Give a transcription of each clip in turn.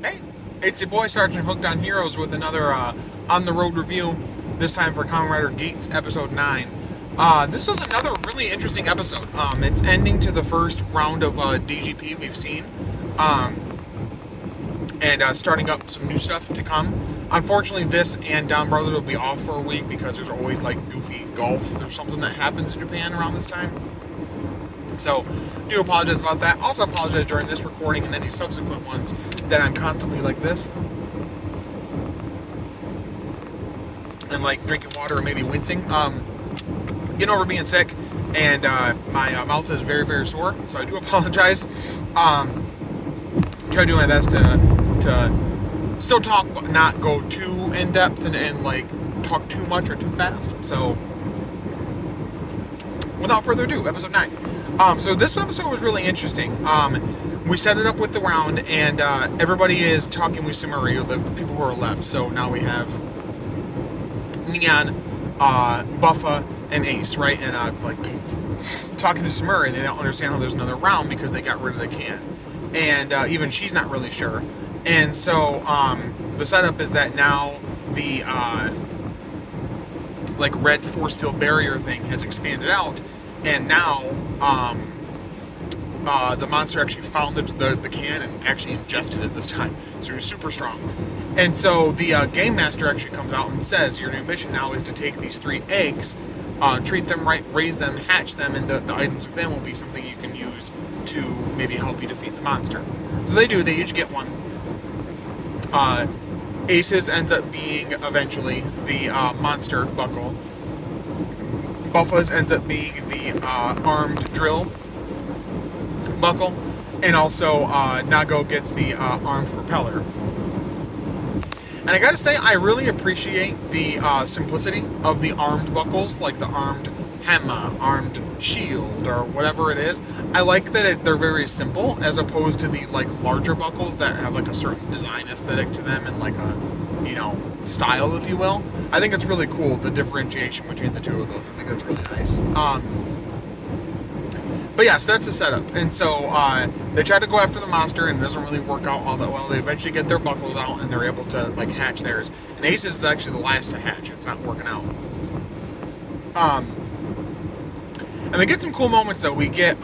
Hey, it's your boy Sergeant Hooked on Heroes with another on the road review. This time for Kamen Rider Geats episode 9. This was another really interesting episode. It's ending to the first round of DGP we've seen, and starting up some new stuff to come. Unfortunately, this and Down Brothers will be off for a week because there's always like goofy golf or something that happens in Japan around this time. So, do apologize about that. Also apologize during this recording and any subsequent ones that I'm constantly like this. And like drinking water or maybe wincing. Getting over being sick and my mouth is very, very sore. So I do apologize. Try to do my best to still talk but not go too in depth and like talk too much or too fast. So, without further ado, episode 9. So this episode was really interesting. We set it up with the round, and everybody is talking with Sumuri, the people who are left. So now we have Neon, Buffa, and Ace, right? And like Geats talking to Sumuri. They don't understand how there's another round because they got rid of the can, and even she's not really sure. And so the setup is that now the like red force field barrier thing has expanded out, and now the monster actually found the can and actually ingested it this time. So he's super strong. And so the game master actually comes out and says, your new mission now is to take these 3 eggs, treat them right, raise them, hatch them, and the items within will be something you can use to maybe help you defeat the monster. So they do, they each get one. Ace's ends up being eventually the monster buckle. Buffa's ends up being the armed drill buckle, and also Nago gets the armed propeller. And I gotta say, I really appreciate the simplicity of the armed buckles, like the armed hammer, armed shield, or whatever it is. I like that they're very simple, as opposed to the like larger buckles that have like a certain design aesthetic to them and like a, you know, style, if you will. I think it's really cool, the differentiation between the two of those. I think that's really nice. But yes, that's the setup. And so they try to go after the monster, and it doesn't really work out all that well. They eventually get their buckles out, and they're able to like hatch theirs. And Ace is actually the last to hatch. It's not working out. And we get some cool moments though. We get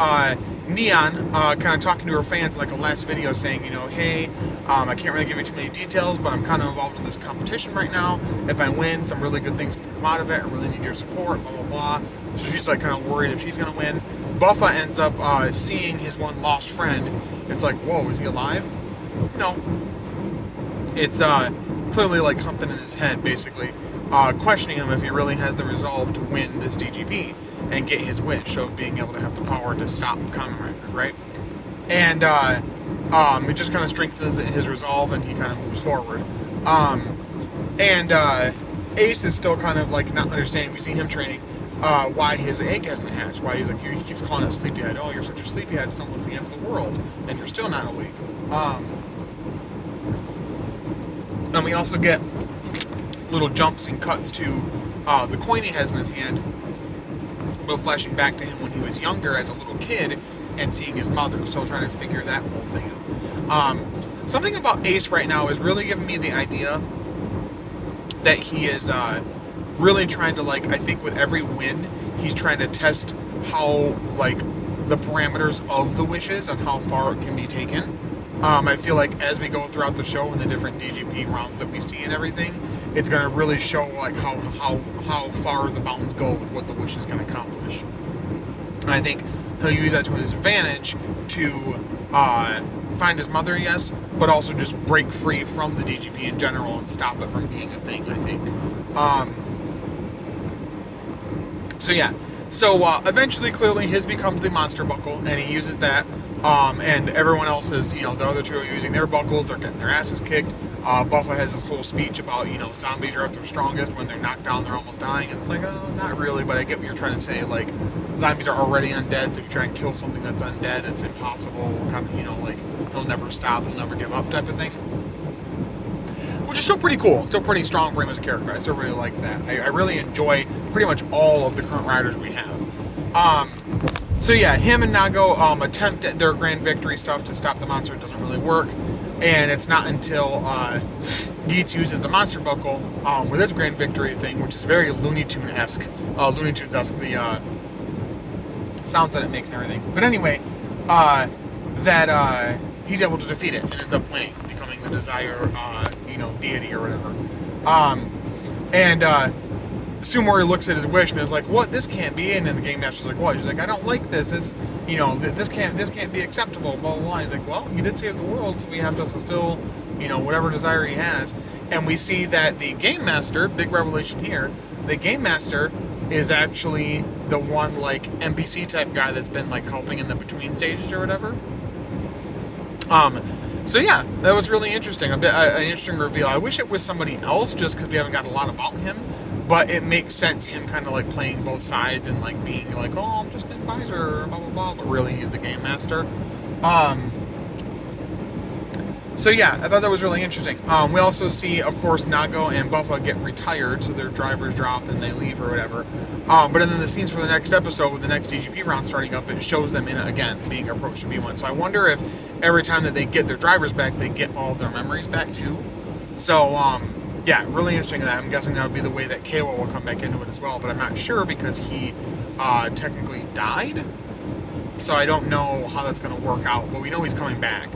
Neon kind of talking to her fans like a last video saying, you know, hey, I can't really give you too many details, but I'm kind of involved in this competition right now. If I win, some really good things can come out of it. I really need your support, blah, blah, blah. So she's like kind of worried if she's going to win. Buffa ends up seeing his one lost friend. It's like, whoa, is he alive? No. It's clearly like something in his head, basically, questioning him if he really has the resolve to win this DGP and get his wish of being able to have the power to stop Kamen Riders, right? And it just kind of strengthens his resolve, and he kind of moves forward. Ace is still kind of like not understanding. We see him training why his egg hasn't hatched. Why he's like, he keeps calling it sleepyhead. Oh, you're such a sleepyhead. It's almost the end of the world, and you're still not awake. And we also get little jumps and cuts to the coin he has in his hand, but flashing back to him when he was younger as a little kid and seeing his mother, still trying to figure that whole thing out. Something about Ace right now is really giving me the idea that he is really trying to, like, I think with every win, he's trying to test how, like, the parameters of the wishes and how far it can be taken. I feel like as we go throughout the show and the different DGP rounds that we see and everything, it's going to really show like how far the bounds go with what the wish is going to accomplish. And I think he'll use that to his advantage to find his mother, yes, but also just break free from the DGP in general and stop it from being a thing, I think. So yeah. So eventually, clearly, his becomes the monster buckle, and he uses that. And everyone else is, you know, the other two are using their buckles. They're getting their asses kicked. Buffa has this whole speech about, you know, zombies are at their strongest. When they're knocked down, they're almost dying. And it's like, oh, not really, but I get what you're trying to say. Like, zombies are already undead, so if you try and kill something that's undead, it's impossible. Kind of, you know, like, he'll never stop, he'll never give up type of thing. Which is still pretty cool. Still pretty strong for him as a character. I still really like that. I really enjoy pretty much all of the current riders we have. So yeah, him and Nago attempt at their grand victory stuff to stop the monster. It doesn't really work, and it's not until Geats uses the monster buckle with his grand victory thing, which is very Looney Tunes-esque. Looney Tunes-esque, the sounds that it makes and everything. But anyway, he's able to defeat it and ends up winning, becoming the Desire, deity or whatever. And Sumori looks at his wish and is like, "What? This can't be." And then the game master's like, "What?" He's like, "I don't like this. This can't be acceptable." Blah blah blah. He's like, "Well, he did save the world, so we have to fulfill, whatever desire he has." And we see that the game master, big revelation here, the game master is actually the one like NPC type guy that's been like helping in the between stages or whatever. So yeah, that was really interesting. An interesting reveal. I wish it was somebody else, just because we haven't got a lot about him. But it makes sense, him kind of like playing both sides and like being like, "Oh, I'm just an advisor, blah blah blah," but really he's the game master. So yeah, I thought that was really interesting. We also see, of course, Nago and Buffa get retired, so their drivers drop and they leave or whatever. But then the scenes for the next episode, with the next DGP round starting up, it shows them in it again, being approached to B1. So I wonder if every time that they get their drivers back, they get all of their memories back too. So yeah, really interesting that. I'm guessing that would be the way that Kayla will come back into it as well, but I'm not sure because he technically died. So I don't know how that's going to work out, but we know he's coming back.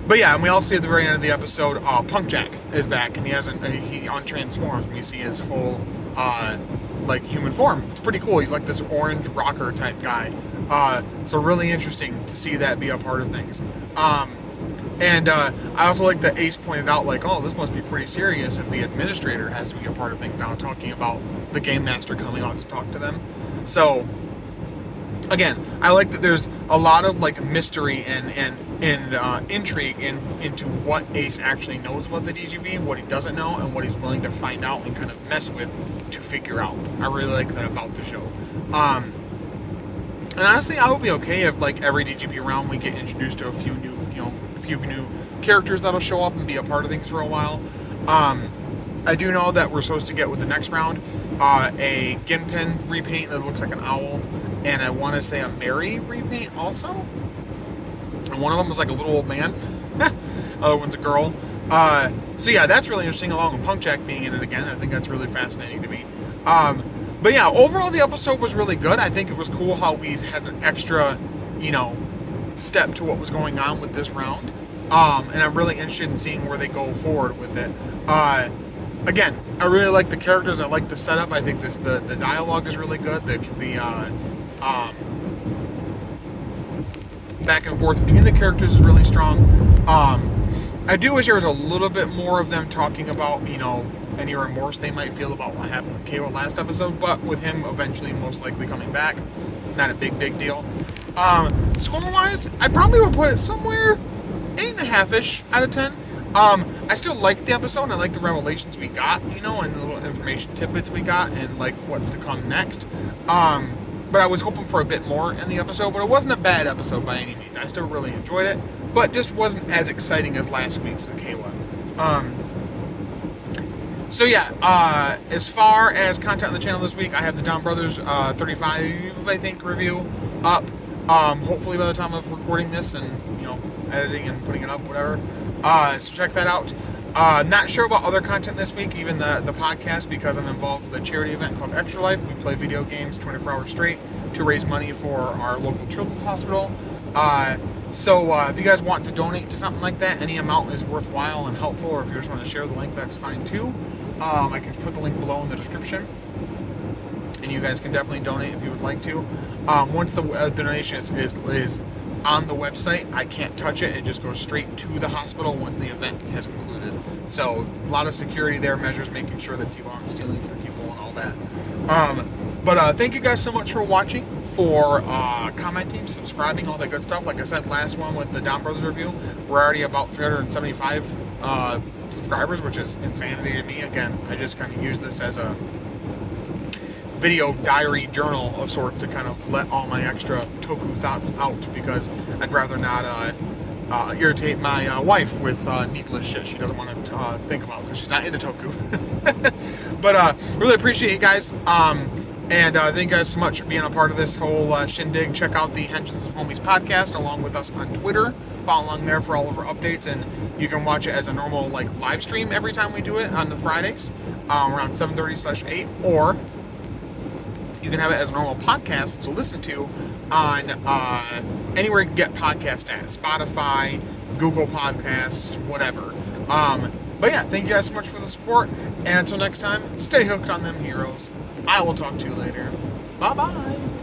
But yeah, and we also see at the very end of the episode, Punk Jack is back, and he untransforms, and we see his full, human form. It's pretty cool. He's like this orange rocker type guy. So really interesting to see that be a part of things. And I also like that Ace pointed out, like, "Oh, this must be pretty serious if the administrator has to be a part of things now," talking about the game master coming out to talk to them. So, again, I like that there's a lot of like mystery and intrigue into what Ace actually knows about the DGB, what he doesn't know, and what he's willing to find out and kind of mess with to figure out. I really like that about the show. And honestly, I would be okay if like every DGP round we get introduced to a few new characters that'll show up and be a part of things for a while. I do know that we're supposed to get with the next round a Ginpin repaint that looks like an owl, and I want to say a Mary repaint also. And one of them was like a little old man. Other one's a girl. So yeah, that's really interesting, along with Punk Jack being in it again. I think that's really fascinating to me. But yeah, overall the episode was really good. I think it was cool how we had an extra, step to what was going on with this round. And I'm really interested in seeing where they go forward with it. Again, I really like the characters. I like the setup. I think the dialogue is really good. The back and forth between the characters is really strong. I do wish there was a little bit more of them talking about, any remorse they might feel about what happened with Kayla last episode, but with him eventually most likely coming back, not a big deal. Score-wise, I probably would put it somewhere 8.5-ish out of 10. I still like the episode, and I like the revelations we got, and the little information tidbits we got, and like what's to come next. But I was hoping for a bit more in the episode, but it wasn't a bad episode by any means. I still really enjoyed it, but just wasn't as exciting as last week's with Kayla. So yeah, as far as content on the channel this week, I have the Down Brothers 35, I think, review up. Hopefully by the time of recording this and, editing and putting it up, whatever. So check that out. Not sure about other content this week, even the podcast, because I'm involved with a charity event called Extra Life. We play video games 24 hours straight to raise money for our local children's hospital. So if you guys want to donate to something like that, any amount is worthwhile and helpful, or if you just want to share the link, that's fine too. I can put the link below in the description, and you guys can definitely donate if you would like to. Once the donation is on the website, I can't touch it. It just goes straight to the hospital once the event has concluded. So a lot of security there, measures making sure that people aren't stealing from people and all that. But thank you guys so much for watching, for commenting, subscribing, all that good stuff. Like I said, last one with the Down Brothers review, we're already about 375 subscribers, which is insanity to me. Again, I just kind of use this as a video diary journal of sorts to kind of let all my extra toku thoughts out, because I'd rather not irritate my wife with needless shit she doesn't want to think about, because she's not into toku. But really appreciate you guys. And thank you guys so much for being a part of this whole shindig. Check out the Henshins and Homies podcast along with us on Twitter. Follow along there for all of our updates, and you can watch it as a normal live stream every time we do it on the Fridays around 7:30/8, or you can have it as a normal podcast to listen to on anywhere you can get podcasts at. Spotify, Google Podcasts, whatever. But yeah, thank you guys so much for the support, and until next time, stay hooked on them heroes. I will talk to you later. Bye-bye.